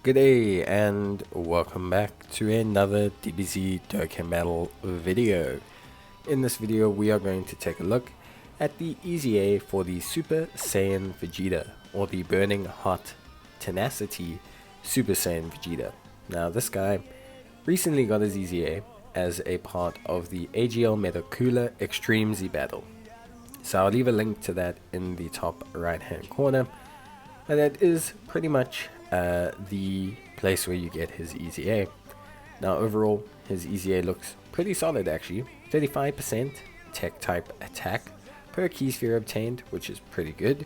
Good day and welcome back to another DBZ Dokkan battle video. In this video we are going to take a look at the EZA for the Super Saiyan Vegeta, or the Burning Hot Tenacity Super Saiyan Vegeta. Now this guy recently got his EZA as a part of the AGL Meta Cooler Extreme Z battle. So I'll leave a link to that in the top right hand corner. And that is pretty much the place where you get his EZA. Now overall, his EZA looks pretty solid actually. 35% tech type attack per key sphere obtained, which is pretty good.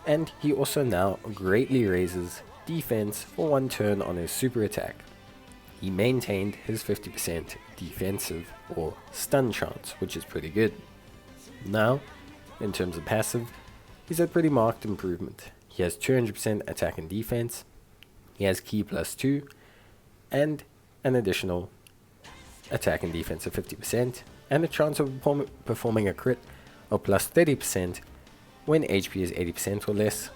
And he also now greatly raises defense for one turn on his super attack. He maintained his 50% defensive or stun chance, which is pretty good. Now, in terms of passive, he's a pretty marked improvement. He has 200% attack and defense, he has key +2, and an additional attack and defense of 50%, and a chance of performing a crit of +30% when HP is 80% or less.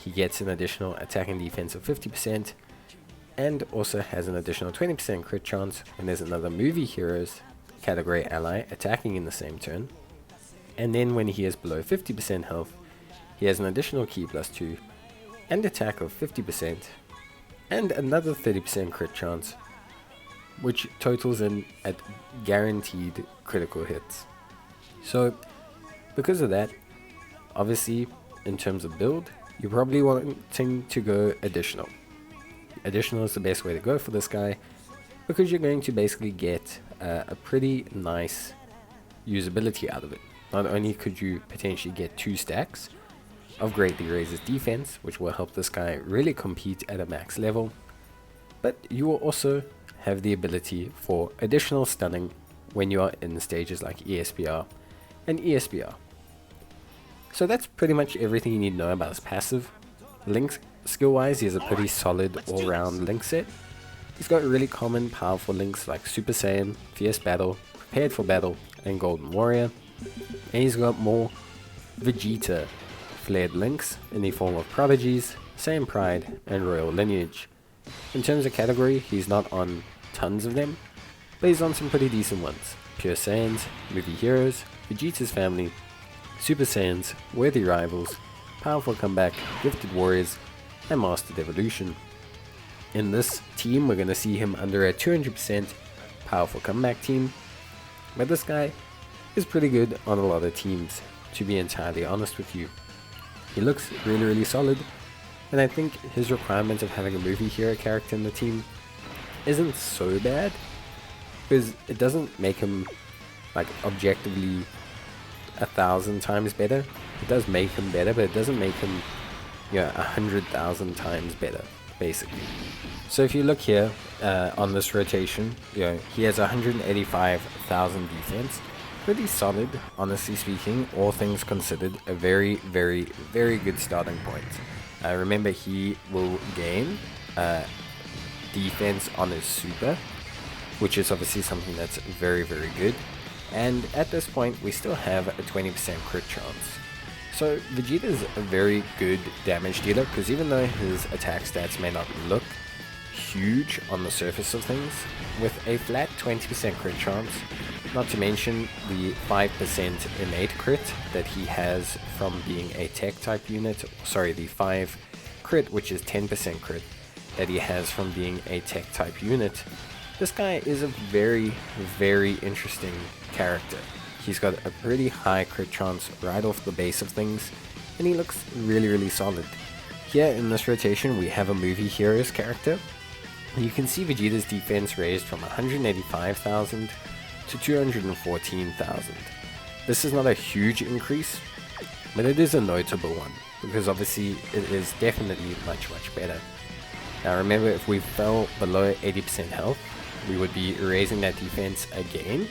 He gets an additional attack and defense of 50%, and also has an additional 20% crit chance when there's another movie heroes category ally attacking in the same turn. And then when he is below 50% health, he has an additional key +2 and attack of 50% and another 30% crit chance, which totals in at guaranteed critical hits. So because of that, obviously in terms of build, you're probably wanting to go additional. Additional is the best way to go for this guy because you're going to basically get a pretty nice usability out of it. Not only could you potentially get 2 stacks of greatly raises defense, which will help this guy really compete at a max level, but you will also have the ability for additional stunning when you are in stages like ESPR and ESPR. So that's pretty much everything you need to know about his passive. Link skill wise, he has a pretty solid all-round link set. He's got really common powerful links like Super Saiyan, Fierce Battle, Prepared for Battle, and Golden Warrior. And he's got more Vegeta flared links in the form of Prodigies, Saiyan Pride, and Royal Lineage. In terms of category, he's not on tons of them, but he's on some pretty decent ones. Pure Saiyans, Movie Heroes, Vegeta's Family, Super Saiyans, Worthy Rivals, Powerful Comeback, Gifted Warriors, and Mastered Evolution. In this team, we're going to see him under a 200% Powerful Comeback team, but this guy is pretty good on a lot of teams, to be entirely honest with you. He looks really solid, and I think his requirement of having a movie hero character in the team isn't so bad, because it doesn't make him like objectively 1,000 times better. It does make him better, but it doesn't make him 100,000 times better, basically. So if you look here on this rotation, he has 185,000 defense. Pretty solid, honestly speaking, all things considered. A very good starting point. Remember, he will gain defense on his super, which is obviously something that's very good. And at this point, we still have a 20% crit chance. So Vegeta is a very good damage dealer, because even though his attack stats may not look huge on the surface of things, with a flat 20% crit chance, not to mention the 5% innate crit that he has from being a tech type unit, sorry, the 5 crit, which is 10% crit, that he has from being a tech type unit. This guy is a very interesting character. He's got a pretty high crit chance right off the base of things, and he looks really solid. Here in this rotation, we have a movie heroes character. You can see Vegeta's defense raised from 185,000 to 214,000. This is not a huge increase, but it is a notable one, because obviously it is definitely much better. Now remember, if we fell below 80% health, we would be raising that defense again,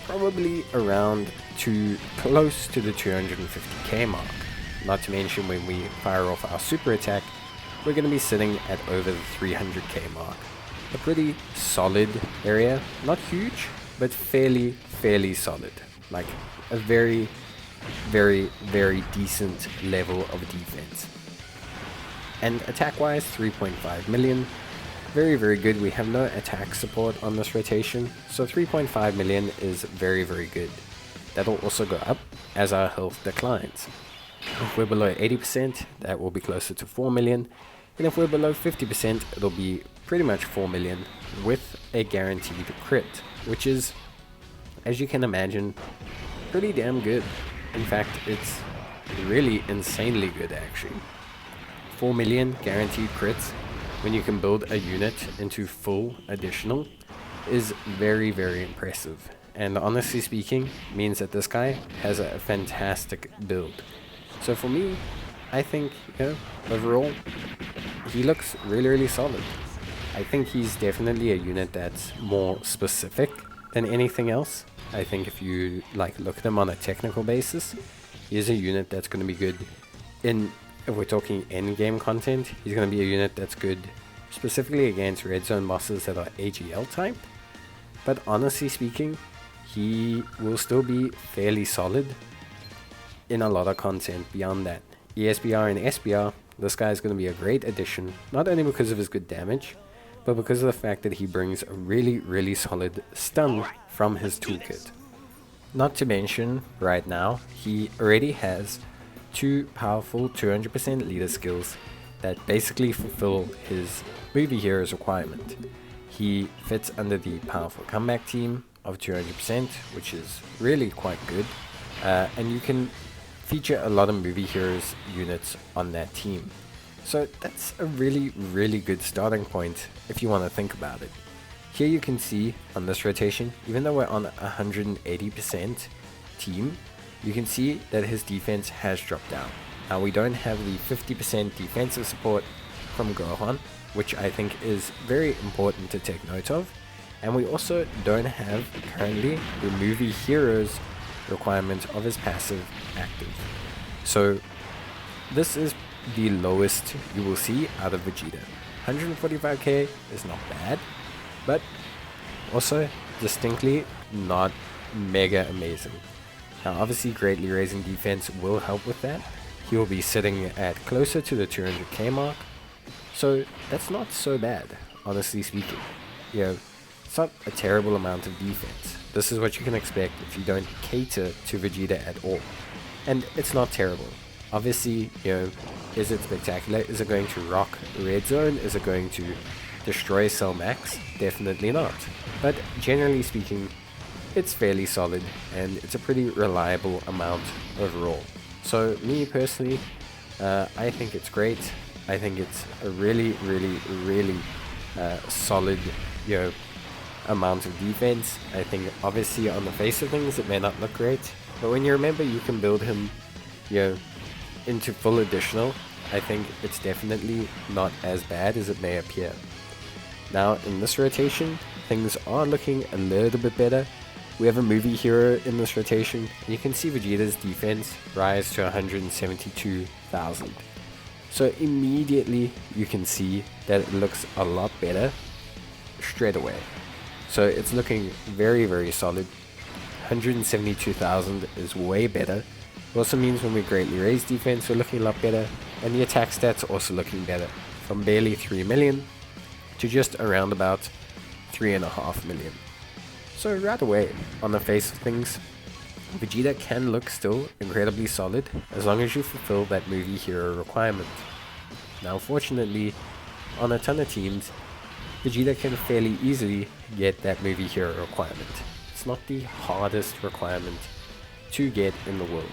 probably around to close to the 250k mark. Not to mention, when we fire off our super attack, we're going to be sitting at over the 300k mark. A pretty solid area, not huge, but fairly solid. Like a very decent level of defense. And attack wise, 3.5 million. very, very good. We have no attack support on this rotation, so 3.5 million is very, very good. That'll also go up as our health declines. If we're below 80%, that will be closer to 4 million. And if we're below 50%, it'll be pretty much 4 million with a guaranteed crit, which is, as you can imagine, pretty damn good. In fact, it's really insanely good actually. 4 million guaranteed crits when you can build a unit into full additional is very, very impressive. And honestly speaking, means that this guy has a fantastic build. So for me, I think, overall, he looks really, really solid. I think he's definitely a unit that's more specific than anything else. I think if you look at him on a technical basis, he is a unit that's going to be good in, if we're talking endgame content, he's going to be a unit that's good specifically against red zone bosses that are AGL type. But honestly speaking, he will still be fairly solid in a lot of content beyond that. ESBR and SBR, this guy is going to be a great addition, not only because of his good damage, but because of the fact that he brings a really, really solid stun from his toolkit. Not to mention, right now, he already has 2 powerful 200% leader skills that basically fulfill his movie hero's requirement. He fits under the powerful comeback team of 200%, which is really quite good, and you can feature a lot of movie heroes units on that team. So that's a really, really good starting point if you want to think about it. Here you can see on this rotation, even though we're on 180% team, you can see that his defense has dropped down. Now we don't have the 50% defensive support from Gohan, which I think is very important to take note of. And we also don't have currently the movie heroes requirement of his passive active. So this is the lowest you will see out of Vegeta. 145k is not bad, but also distinctly not mega amazing. Now obviously greatly raising defense will help with that. He will be sitting at closer to the 200k mark, so that's not so bad, honestly speaking. It's not a terrible amount of defense. This is what you can expect if you don't cater to Vegeta at all. And it's not terrible. Obviously, is it spectacular? Is it going to rock red zone? Is it going to destroy Cell Max? Definitely not. But generally speaking, it's fairly solid and it's a pretty reliable amount overall. So me personally, I think it's great. I think it's a really, really, really solid, amount of defense. I think obviously on the face of things it may not look great, but when you remember you can build him, into full additional, I think it's definitely not as bad as it may appear. Now in this rotation, things are looking a little bit better. We have a movie hero in this rotation, and you can see Vegeta's defense rise to 172,000. So immediately you can see that it looks a lot better straight away. So it's looking very, very solid. 172,000 is way better. It also means when we greatly raise defense, we're looking a lot better, and the attack stats are also looking better, from barely 3 million to just around about 3.5 million. So right away, on the face of things, Vegeta can look still incredibly solid as long as you fulfill that movie hero requirement. Now fortunately, on a ton of teams, Vegeta can fairly easily get that movie hero requirement. It's not the hardest requirement to get in the world.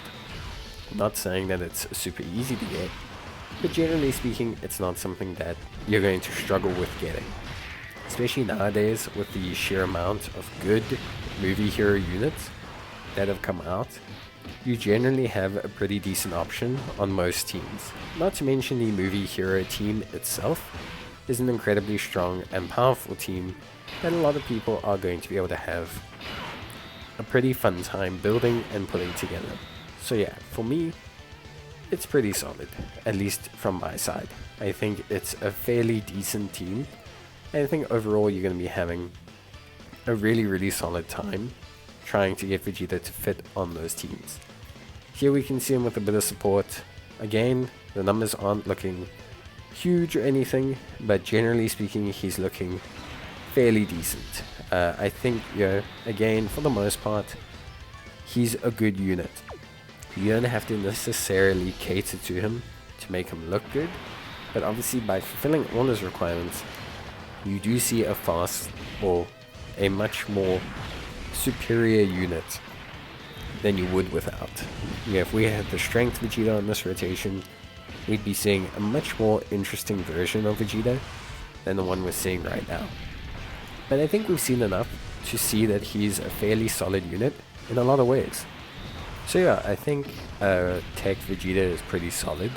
I'm not saying that it's super easy to get, but generally speaking, it's not something that you're going to struggle with getting. Especially nowadays with the sheer amount of good movie hero units that have come out, you generally have a pretty decent option on most teams. Not to mention the movie hero team itself is an incredibly strong and powerful team that a lot of people are going to be able to have a pretty fun time building and putting together. So yeah, for me, it's pretty solid, at least from my side. I think it's a fairly decent team, and I think overall you're going to be having a really, really solid time trying to get Vegeta to fit on those teams. Here we can see him with a bit of support. Again, the numbers aren't looking huge or anything, but generally speaking, he's looking fairly decent. I think, again, for the most part, he's a good unit. You don't have to necessarily cater to him to make him look good, but obviously by fulfilling all his requirements, you do see a fast or a much more superior unit than you would without. If we had the strength Vegeta on this rotation, we'd be seeing a much more interesting version of Vegeta than the one we're seeing right now. But I think we've seen enough to see that he's a fairly solid unit in a lot of ways. So yeah, I think TEQ Vegeta is pretty solid.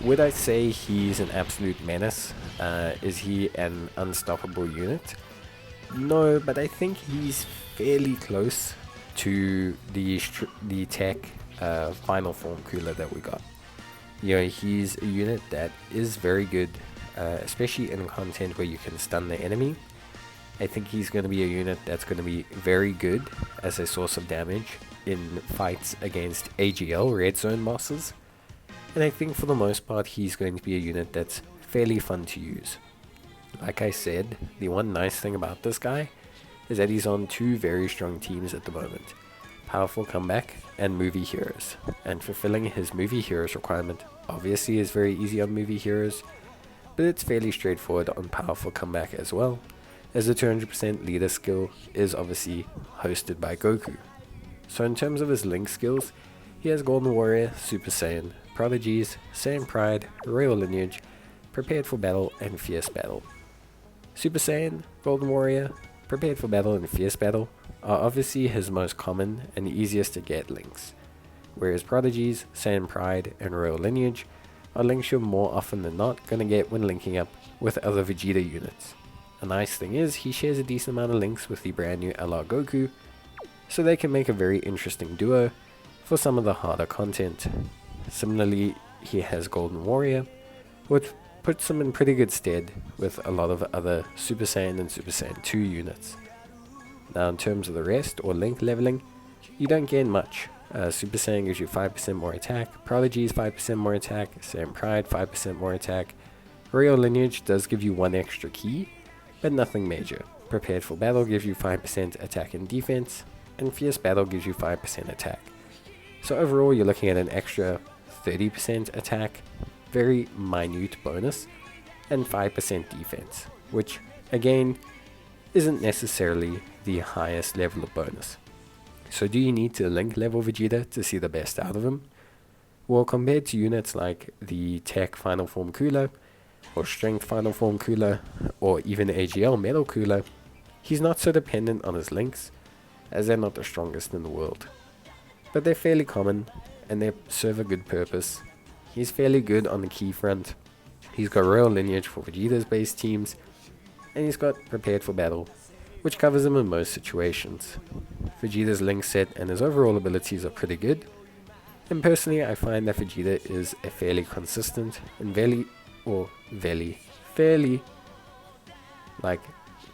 Would I say he's an absolute menace? Is he an unstoppable unit? No, but I think he's fairly close to the TEQ final form cooler that we got. He's a unit that is very good, especially in content where you can stun the enemy. I think he's going to be a unit that's going to be very good as a source of damage in fights against AGL red zone bosses. And I think for the most part he's going to be a unit that's fairly fun to use. Like I said, the one nice thing about this guy is that he's on two very strong teams at the moment. Powerful Comeback and Movie Heroes. And fulfilling his Movie Heroes requirement obviously is very easy on Movie Heroes, but it's fairly straightforward on Powerful Comeback as well, as the 200% leader skill is obviously hosted by Goku. So in terms of his link skills, he has Golden Warrior, Super Saiyan, Prodigies, Saiyan Pride, Royal Lineage, Prepared for Battle, and Fierce Battle. Super Saiyan, Golden Warrior, Prepared for Battle, and Fierce Battle are obviously his most common and easiest to get links, whereas Prodigies, Saiyan Pride, and Royal Lineage are links you're more often than not going to get when linking up with other Vegeta units. A nice thing is, he shares a decent amount of links with the brand new LR Goku, so they can make a very interesting duo for some of the harder content. Similarly, he has Golden Warrior, which puts him in pretty good stead with a lot of other Super Saiyan and Super Saiyan 2 units. Now in terms of the rest, or link leveling, you don't gain much. Super Saiyan gives you 5% more attack, Prodigy is 5% more attack, Saiyan Pride 5% more attack, Royal Lineage does give you 1 extra key, but nothing major. Prepared for Battle gives you 5% attack and defense, and Fierce Battle gives you 5% attack. So overall you're looking at an extra 30% attack, very minute bonus, and 5% defense, which again isn't necessarily the highest level of bonus. So do you need to link level Vegeta to see the best out of him? Well, compared to units like the TEQ Final Form Cooler, or Strength Final Form Cooler, or even AGL Metal Cooler, he's not so dependent on his links, as they're not the strongest in the world. But they're fairly common, and they serve a good purpose. He's fairly good on the key front. He's got Royal Lineage for Vegeta's base teams, and he's got Prepared for Battle, which covers him in most situations. Vegeta's link set and his overall abilities are pretty good, and personally I find that Vegeta is a fairly consistent and fairly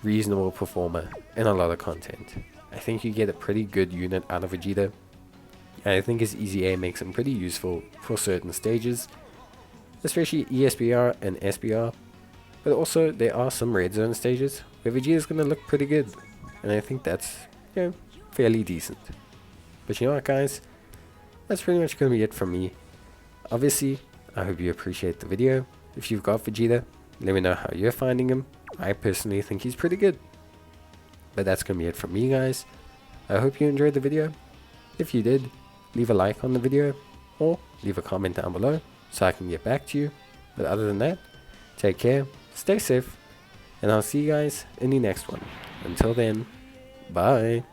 reasonable performer in a lot of content. I think you get a pretty good unit out of Vegeta, and I think his EZA makes him pretty useful for certain stages, especially ESBR and SBR, but also there are some red zone stages where Vegeta's going to look pretty good, and I think that's fairly decent. But you know what, guys, that's pretty much going to be it from me. Obviously, I hope you appreciate the video. If you've got Vegeta, let me know how you're finding him. I personally think he's pretty good. But that's going to be it from me, guys. I hope you enjoyed the video. If you did, leave a like on the video, or leave a comment down below so I can get back to you. But other than that, take care, stay safe, and I'll see you guys in the next one. Until then, bye.